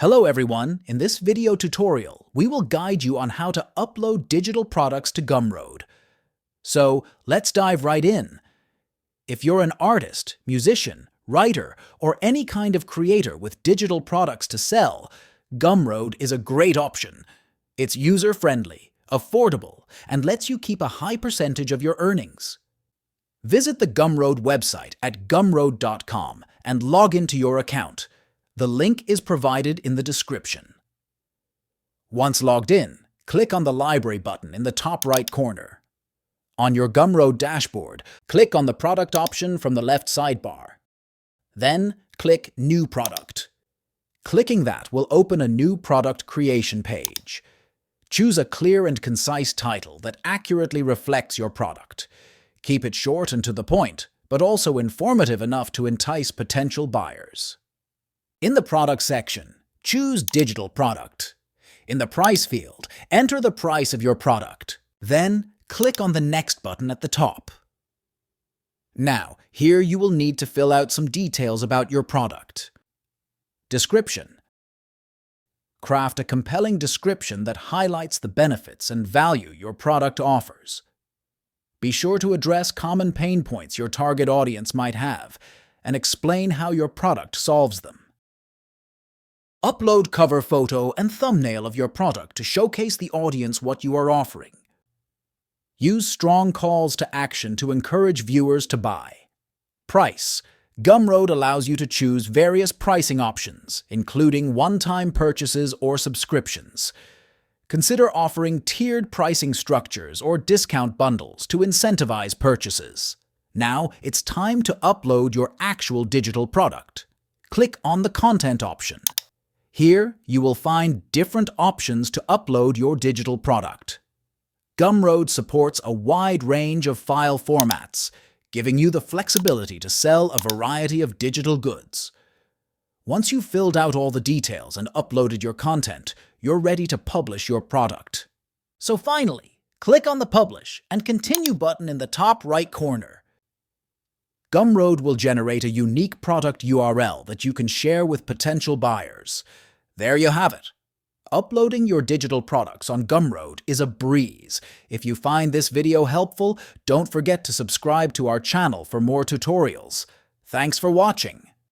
Hello everyone, in this video tutorial, we will guide you on how to upload digital products to Gumroad. So let's dive right in. If you're an artist, musician, writer, or any kind of creator with digital products to sell, Gumroad is a great option. It's user-friendly, affordable, and lets you keep a high percentage of your earnings. Visit the Gumroad website at gumroad.com and log into your account. The link is provided in the description. Once logged in, click on the Library button in the top right corner. On your Gumroad dashboard, click on the Product option from the left sidebar. Then, click New Product. Clicking that will open a new product creation page. Choose a clear and concise title that accurately reflects your product. Keep it short and to the point, but also informative enough to entice potential buyers. In the Product section, choose Digital Product. In the Price field, enter the price of your product. Then, click on the Next button at the top. Now, here you will need to fill out some details about your product. Description. Craft a compelling description that highlights the benefits and value your product offers. Be sure to address common pain points your target audience might have and explain how your product solves them. Upload cover photo and thumbnail of your product to showcase the audience what you are offering. Use strong calls to action to encourage viewers to buy. Price. Gumroad allows you to choose various pricing options, including one-time purchases or subscriptions. Consider offering tiered pricing structures or discount bundles to incentivize purchases. Now, it's time to upload your actual digital product. Click on the Content option. Here, you will find different options to upload your digital product. Gumroad supports a wide range of file formats, giving you the flexibility to sell a variety of digital goods. Once you've filled out all the details and uploaded your content, you're ready to publish your product. So finally, click on the Publish and Continue button in the top right corner. Gumroad will generate a unique product URL that you can share with potential buyers. There you have it. Uploading your digital products on Gumroad is a breeze. If you find this video helpful, don't forget to subscribe to our channel for more tutorials. Thanks for watching.